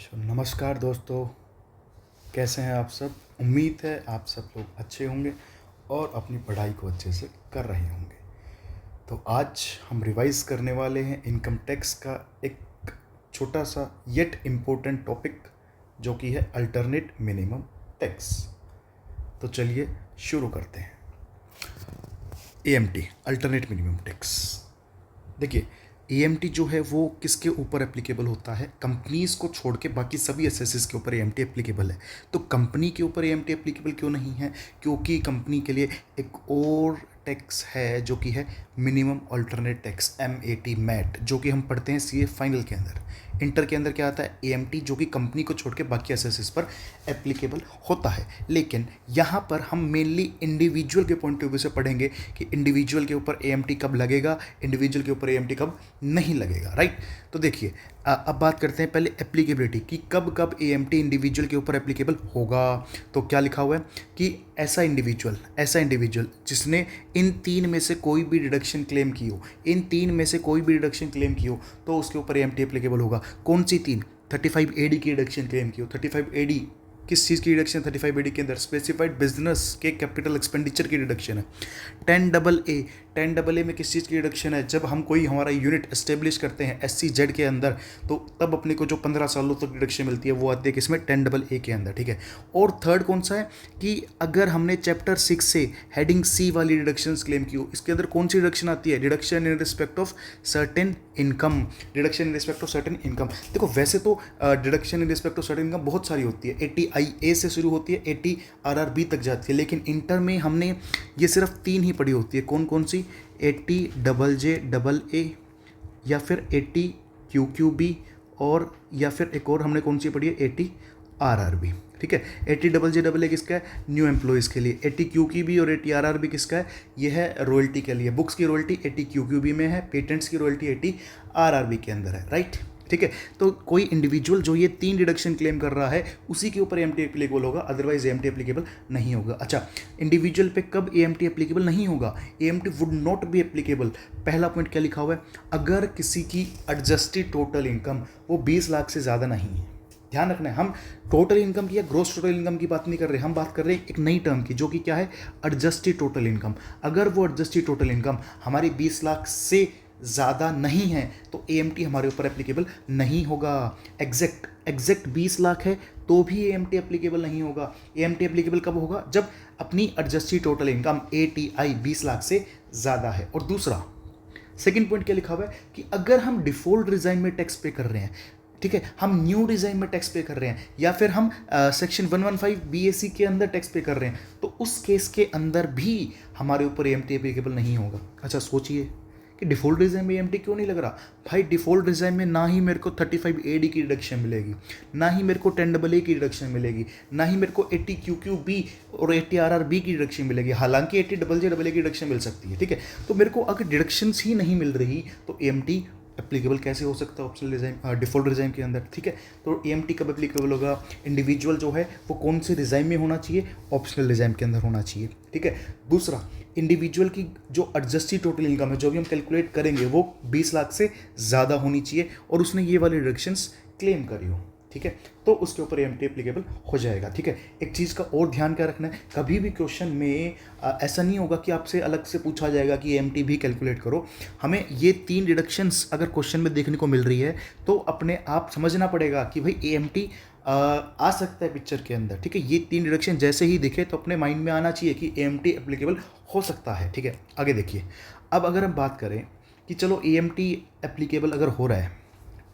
नमस्कार दोस्तों, कैसे हैं आप सब। उम्मीद है आप सब लोग अच्छे होंगे और अपनी पढ़ाई को अच्छे से कर रहे होंगे। तो आज हम रिवाइज करने वाले हैं इनकम टैक्स का एक छोटा सा येट इम्पोर्टेंट टॉपिक, जो कि है अल्टरनेट मिनिमम टैक्स। तो चलिए शुरू करते हैं। AMT alternate minimum tax. देखिए, AMT जो है वो किसके ऊपर एप्लीकेबल होता है? कंपनीज को छोड़ के बाकी सभी एसएससीज के ऊपर AMT एप्लीकेबल है। तो कंपनी के ऊपर AMT एप्लीकेबल क्यों नहीं है? क्योंकि कंपनी के लिए एक और टैक्स है जो कि है मिनिमम अल्टरनेट टैक्स, MAT, जो कि हम पढ़ते हैं CA फाइनल के अंदर। इंटर के अंदर क्या आता है? AMT, जो कि कंपनी को छोड़ के बाकी एसएससीज पर एप्लीकेबल होता है। लेकिन यहाँ पर हम मेनली इंडिविजुअल के पॉइंट ऑफ व्यू से पढ़ेंगे कि इंडिविजुअल के ऊपर AMT कब लगेगा, इंडिविजुअल के ऊपर AMT कब नहीं लगेगा, राइट। तो देखिए, अब बात करते हैं पहले एप्लीकेबिलिटी की, कब कब AMT इंडिविजुअल के ऊपर एप्लीकेबल होगा। तो क्या लिखा हुआ है कि ऐसा इंडिविजुअल जिसने इन तीन में से कोई भी डिडक्शन क्लेम की हो, तो उसके ऊपर AMT एप्लीकेबल होगा। कौन सी तीन? 35AD की डिडक्शन क्लेम की हो। 35AD किस चीज़ की डिडक्शन? 35AD के अंदर स्पेसिफाइड बिजनेस के कैपिटल एक्सपेंडिचर की डिडक्शन है। 10AA में किस चीज़ की डिडक्शन है? जब हम कोई हमारा यूनिट एस्टेब्लिश करते हैं SCZ के अंदर, तो तब अपने को जो 15 सालों तक डिडक्शन मिलती है वो आती है किसमें? 10AA के अंदर, ठीक है। और थर्ड कौन सा है कि अगर हमने चैप्टर 6 से हेडिंग C वाली डिडक्शन क्लेम की हो, इसके अंदर कौन सी डिडक्शन आती है? Deduction in respect of certain income. देखो, वैसे तो deduction in respect of certain income बहुत सारी होती है। 80IA से शुरू होती है, 80RRB तक जाती है, लेकिन इंटर में हमने ये सिर्फ 3 ही पढ़ी होती है। कौन कौन सी? 80JJAA, या फिर 80QQB, और या फिर एक और हमने कौन सी पढ़ी है? 80RRB, ठीक है। 80JJAA किसका है? न्यू एम्प्लॉयज़ के लिए। 80QQB और 80RRB किसका है? यह है रॉयल्टी के लिए। बुक्स की रॉयल्टी 80QQB में है, पेटेंट्स की रॉयल्टी 80RRB के अंदर है, राइट, ठीक है। तो कोई इंडिविजुअल जो ये 3 डिडक्शन क्लेम कर रहा है उसी के ऊपर AMT एप्लीकेबल होगा, अदरवाइज AMT एप्लीकेबल नहीं होगा। अच्छा, इंडिविजुअल पे कब AMT एप्लीकेबल नहीं होगा? AMT would not be applicable. पहला पॉइंट क्या लिखा हुआ है? अगर किसी की एडजस्टेड टोटल इनकम वो 20 लाख से ज़्यादा नहीं है। ध्यान रखना है, हम टोटल इनकम की या ग्रोस टोटल इनकम की बात नहीं कर रहे, हम बात कर रहे हैं एक नई टर्म की, जो कि क्या है? Adjusted total income. अगर वो एडजस्टेड टोटल इनकम हमारी 20 लाख से ज़्यादा नहीं है तो AMT हमारे ऊपर एप्लीकेबल नहीं होगा। एग्जैक्ट 20 लाख है तो भी AMT एप्लीकेबल नहीं होगा। AMT एप्लीकेबल कब होगा? जब अपनी adjusted total income ATI 20 lakh से ज़्यादा है। और दूसरा, सेकंड पॉइंट क्या लिखा हुआ है कि अगर हम डिफॉल्ट डिज़ाइन में टैक्स पे कर रहे हैं, ठीक है, हम न्यू डिज़ाइन में टैक्स पे कर रहे हैं, या फिर हम सेक्शन 115 BAC के अंदर टैक्स पे कर रहे हैं, तो उस केस के अंदर भी हमारे ऊपर AMT एप्लीकेबल नहीं होगा। अच्छा, सोचिए कि डिफ़ॉल्ट डिज़ाइन में AMT क्यों नहीं लग रहा? भाई, डिफ़ॉल्ट डिज़ाइन में ना ही मेरे को 35AD की डिडक्शन मिलेगी, ना ही मेरे को 10AA की डिडक्शन मिलेगी, ना ही मेरे को 80QQB और 80RRB की डिडक्शन मिलेगी। हालांकि 80JJAA की डिडक्शन मिल सकती है, ठीक है। तो मेरे को अगर डिडक्शंस ही नहीं मिल रही तो AMT एप्लीकेबल कैसे हो सकता है ऑप्शनल डिज़ाइन, डिफ़ॉल्ट डिज़ाइन के अंदर, ठीक है। तो AMT कब एप्लीकेबल होगा? इंडिविजुअल जो है वो कौन से डिज़ाइन में होना चाहिए? ऑप्शनल डिज़ाइन के अंदर होना चाहिए, ठीक है। दूसरा, इंडिविजुअल की जो एडजस्टेड टोटल इनकम है, जो भी हम कैलकुलेट करेंगे, वो 20 लाख से ज़्यादा होनी चाहिए और उसने ये वाली डिडक्शंस क्लेम करी हो, ठीक है, तो उसके ऊपर AMT एप्लीकेबल हो जाएगा, ठीक है। एक चीज़ का और ध्यान क्या रखना है, कभी भी क्वेश्चन में ऐसा नहीं होगा कि आपसे अलग से पूछा जाएगा कि AMT भी कैलकुलेट करो। हमें ये 3 डिडक्शंस अगर क्वेश्चन में देखने को मिल रही है तो अपने आप समझना पड़ेगा कि भाई AMT आ सकता है पिक्चर के अंदर, ठीक है। ये 3 डिडक्शन जैसे ही दिखे तो अपने माइंड में आना चाहिए कि AMT एप्लीकेबल हो सकता है, ठीक है। आगे देखिए, अब अगर हम बात करें कि चलो AMT एप्लीकेबल अगर हो रहा है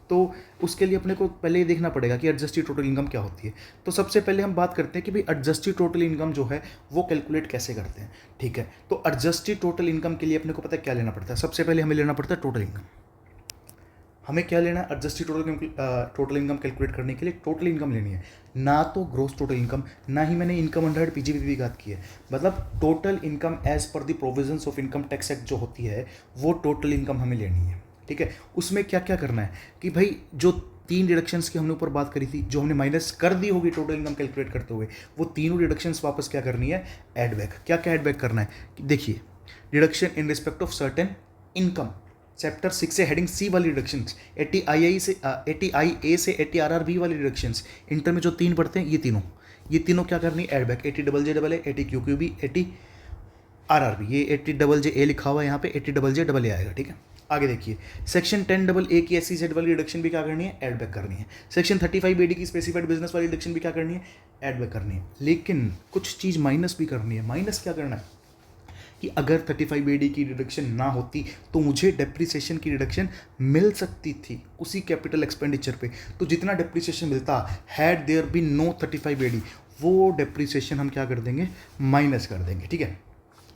तो उसके लिए अपने को पहले ये देखना पड़ेगा कि एडजस्टेड टोटल इनकम क्या होती है। तो सबसे पहले हम बात करते हैं कि भाई एडजस्टेड टोटल इनकम जो है वो कैलकुलेट कैसे करते हैं, ठीक है। तो एडजस्टेड टोटल इनकम के लिए अपने को पता है क्या लेना पड़ता है? सबसे पहले हमें लेना पड़ता है टोटल इनकम। हमें क्या लेना है? एडजस्टेड टोटल इनकम कैलकुलेट करने के लिए टोटल इनकम लेनी है, ना तो ग्रोस टोटल इनकम, ना ही मैंने इनकम अंडर PGBP की बात की है। मतलब total income as per the provisions of income tax act जो होती है वो टोटल इनकम हमें लेनी है, ठीक है। उसमें क्या क्या करना है कि भाई जो 3 डिडक्शंस की हमने ऊपर बात करी थी, जो हमने माइनस कर दी होगी टोटल इनकम कैलकुलेट करते हुए, वो तीनों डिडक्शंस वापस क्या करनी है? Add back. क्या क्या ऐड बैक करना है? देखिए, deduction in respect of certain income, chapter 6 से हेडिंग सी वाली डिडक्शंस, 80 से 80IA से 80RRB वाली डिडक्शंस, इंटर में जो 3 पढ़ते हैं ये तीनों क्या करनी है, add back, 80JJA, 80QQB, 80RRB, ये 80JJA लिखा हुआ है यहाँ पे, 80JJA आएगा, ठीक है। आगे देखिए, सेक्शन 10AA की SEZ वाली डिडक्शन भी क्या करनी है, एड बैक करनी है। सेक्शन 35AD की स्पेसिफाइड बिजनेस वाली डिडक्शन भी क्या करनी है, एड बैक करनी है। लेकिन कुछ चीज़ माइनस भी करनी है। माइनस क्या करना है कि अगर 35AD की डिडक्शन ना होती तो मुझे डेप्रिसिएशन की डिडक्शन मिल सकती थी उसी कैपिटल एक्सपेंडिचर पे। तो जितना डेप्रिसिएशन मिलता, had there be no 35AD, वो डेप्रिसिएशन हम क्या कर देंगे, माइनस कर देंगे, ठीक है।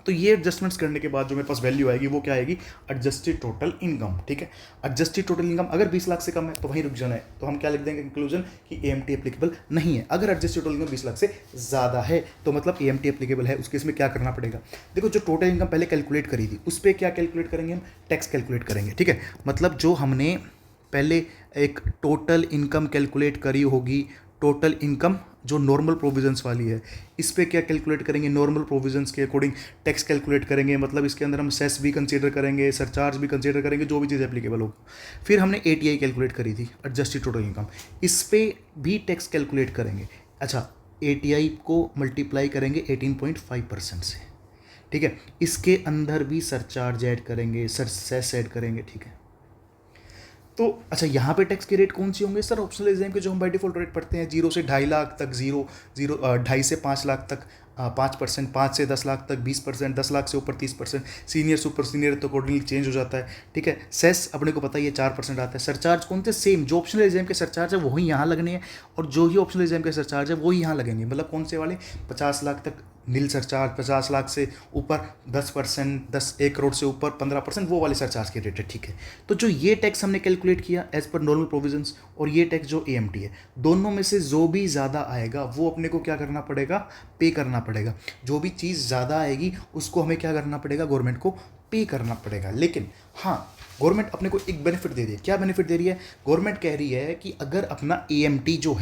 तो ये एडजस्टमेंट्स करने के बाद जो मेरे पास वैल्यू आएगी वो क्या आएगी, एडजस्टेड टोटल इनकम, ठीक है। एडजस्टेड टोटल इनकम अगर 20 लाख से कम है तो वहीं रुक जाना है, तो हम क्या लिख देंगे कंक्लूजन कि AMT एप्लीकेबल नहीं है। अगर एडजस्टेड टोटल इनकम 20 लाख से ज़्यादा है तो मतलब AMT एप्लीकेबल है। उस केस में क्या करना पड़ेगा, देखो जो टोटल इनकम पहले कैलकुलेट करी थी उस पर क्या कैलकुलेट करेंगे हम, टैक्स कैलकुलेट करेंगे, ठीक है। मतलब जो हमने पहले एक टोटल इनकम कैलकुलेट करी होगी, टोटल इनकम जो नॉर्मल प्रोविजंस वाली है, इस पे क्या कैलकुलेट करेंगे, नॉर्मल प्रोविजंस के अकॉर्डिंग टैक्स कैलकुलेट करेंगे। मतलब इसके अंदर हम सेस भी कंसीडर करेंगे, सरचार्ज भी कंसीडर करेंगे, जो भी चीज़ एप्लीकेबल हो। फिर हमने ATI कैलकुलेट करी थी, एडजस्टेड टोटल इनकम, इस पे भी टैक्स कैलकुलेट करेंगे। अच्छा, ATI को मल्टीप्लाई करेंगे 18.5% से, ठीक है। इसके अंदर भी सरचार्ज ऐड करेंगे, सेस ऐड करेंगे, ठीक है। तो अच्छा, यहाँ पे टैक्स के रेट कौन सी होंगे सर, ऑप्शनल एग्जाम के जो हम बाई डिफॉल्ट रेट पढ़ते हैं, 0 से 2.5 लाख तक 2.5 से 5 लाख तक 5%, 5 से 10 लाख तक 20%, 10 लाख से ऊपर 30%, सीनियर सुपर सीनियर तो अकॉर्डिंगली चेंज हो जाता है, ठीक है। सेस अपने को पता ही है 4% आता है। सरचार्ज कौन से, सेम जो ऑप्शनल एग्जाम के सरचार्ज है वही यहाँ लगने हैं, और जो ही ऑप्शनल एग्जाम के सरचार्ज है वही यहाँ लगेंगे। मतलब कौन से वाले, 50 लाख तक नील सरचार्ज, 50 लाख से ऊपर 10%, 1 करोड़ से ऊपर 15%, वो वाले सरचार्ज के रेट है, ठीक है। तो जो ये टैक्स हमने कैलकुलेट किया एज पर नॉर्मल प्रोविजंस, और ये टैक्स जो AMT है, दोनों में से जो भी ज़्यादा आएगा वो अपने को क्या करना पड़ेगा, पे करना पड़ेगा। जो भी चीज़ ज़्यादा आएगी उसको हमें क्या करना पड़ेगा, गवर्नमेंट को पे करना पड़ेगा। लेकिन हाँ, गवर्नमेंट अपने को एक बेनिफिट दे रही है। क्या बेनिफिट दे रही है, गवर्नमेंट कह रही है कि अगर अपना AMT जो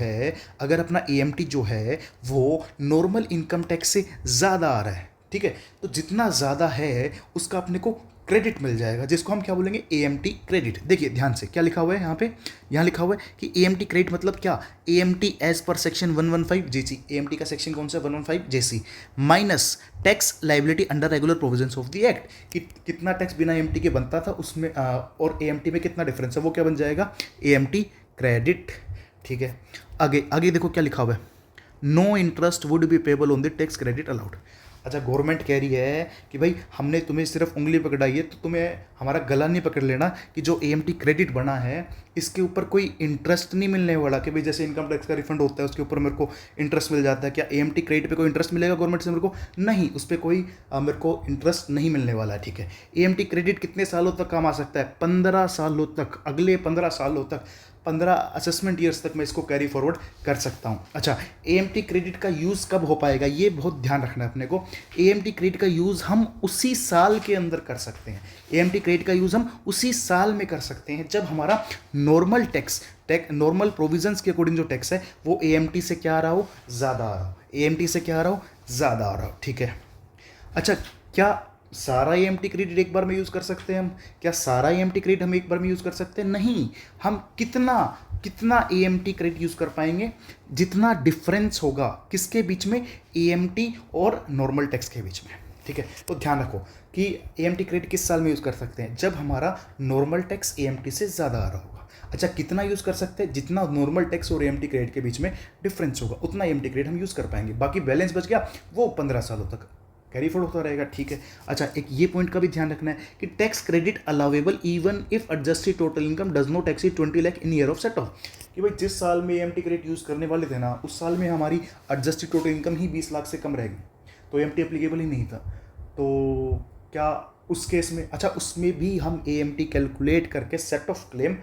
है वो नॉर्मल इनकम टैक्स से ज़्यादा आ रहा है, ठीक है, तो जितना ज़्यादा है उसका अपने को क्रेडिट मिल जाएगा, जिसको हम क्या बोलेंगे, AMT क्रेडिट। देखिए ध्यान से क्या लिखा हुआ है यहाँ पे, यहाँ लिखा हुआ है कि AMT क्रेडिट मतलब क्या, AMT as per section 115 JC, AMT का सेक्शन कौन सा, 115 JC, minus tax liability under regular provisions of the act, कि कितना टैक्स बिना AMT के बनता था उसमें और AMT में कितना डिफरेंस है, वो क्या बन जाएगा, AMT क्रेडिट, ठीक है। आगे आगे देखो क्या लिखा हुआ है, no interest would be payable on the tax credit allowed. अच्छा, गवर्नमेंट कह रही है कि भाई हमने तुम्हें सिर्फ उंगली पकड़ाई है, तो तुम्हें हमारा गला नहीं पकड़ लेना कि जो AMT क्रेडिट बना है इसके ऊपर कोई इंटरेस्ट नहीं मिलने वाला, कि भाई जैसे इनकम टैक्स का रिफंड होता है उसके ऊपर मेरे को इंटरेस्ट मिल जाता है। क्या AMT क्रेडिट पे कोई इंटरेस्ट मिलेगा गवर्नमेंट से मेरे को, नहीं, उस पर कोई मेरे को इंटरेस्ट नहीं मिलने वाला है, ठीक है। AMT क्रेडिट कितने सालों तक काम आ सकता है, 15 सालों तक, अगले 15 सालों तक, 15 असेसमेंट ईयर्स तक मैं इसको कैरी फॉरवर्ड कर सकता हूँ। अच्छा, AMT क्रेडिट का यूज़ कब हो पाएगा, ये बहुत ध्यान रखना है अपने को। AMT क्रेडिट का यूज़ हम उसी साल के अंदर कर सकते हैं। AMT क्रेडिट का यूज़ हम उसी साल में कर सकते हैं जब हमारा नॉर्मल नॉर्मल प्रोविजंस के अकॉर्डिंग जो टैक्स है वो AMT से क्या आ रहा हो, ज़्यादा आ रहा हो, AMT से क्या आ रहा हो, ज़्यादा आ रहा हो, ठीक है। अच्छा, क्या सारा AMT क्रेडिट एक बार में यूज़ कर सकते हैं हम, क्या सारा AMT क्रेडिट हम एक बार में यूज़ कर सकते हैं, नहीं। हम कितना AMT क्रेडिट यूज़ कर पाएंगे, जितना डिफरेंस होगा किसके बीच में, AMT और नॉर्मल टैक्स के बीच में, ठीक है। तो ध्यान रखो कि AMT क्रेडिट किस साल में यूज़ कर सकते हैं, जब हमारा नॉर्मल टैक्स AMT से ज़्यादा आ रहा होगा। अच्छा, कितना यूज़ कर सकते हैं, जितना नॉर्मल टैक्स और AMT क्रेडिट के बीच में डिफरेंस होगा उतना AMT क्रेडिट हम यूज़ कर पाएंगे। बाकी बैलेंस बच गया वो 15 सालों तक कैरी फॉरवर्ड होता रहेगा, ठीक है। अच्छा, एक ये पॉइंट का भी ध्यान रखना है कि tax credit allowable even if adjusted total income does not exceed 20 lakh in year of set of, कि भाई जिस साल में AMT क्रेडिट यूज़ करने वाले थे ना, उस साल में हमारी एडजस्टेड टोटल इनकम ही 20 लाख से कम रहेगी, तो AMT एप्लीकेबल ही नहीं था। तो क्या उस केस में, अच्छा उसमें भी हम AMT कैलकुलेट करके सेट ऑफ क्लेम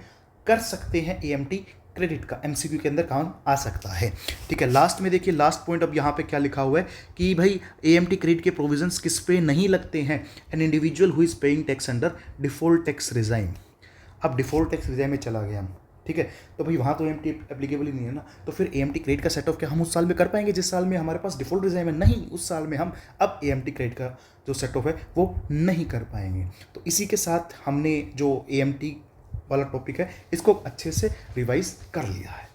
कर सकते हैं, AMT क्रेडिट का MCQ के अंदर काम आ सकता है, ठीक है। लास्ट में देखिए, लास्ट पॉइंट अब यहाँ पे क्या लिखा हुआ है कि भाई AMT क्रेडिट के प्रोविजंस किस पे नहीं लगते हैं, an individual who is paying tax under default tax regime. अब डिफॉल्ट टैक्स रिजाइम में चला गया हम, ठीक है। तो भाई वहाँ तो AMT एप्लीकेबल ही नहीं है ना, तो फिर AMT क्रेडिट का सेट ऑफ क्या हम उस साल में कर पाएंगे जिस साल में हमारे पास डिफॉल्ट रिजाइम है? नहीं, उस साल में हम अब AMT क्रेडिट का जो सेट ऑफ है वो नहीं कर पाएंगे। तो इसी के साथ हमने जो AMT वाला टॉपिक है इसको अच्छे से रिवाइज कर लिया है।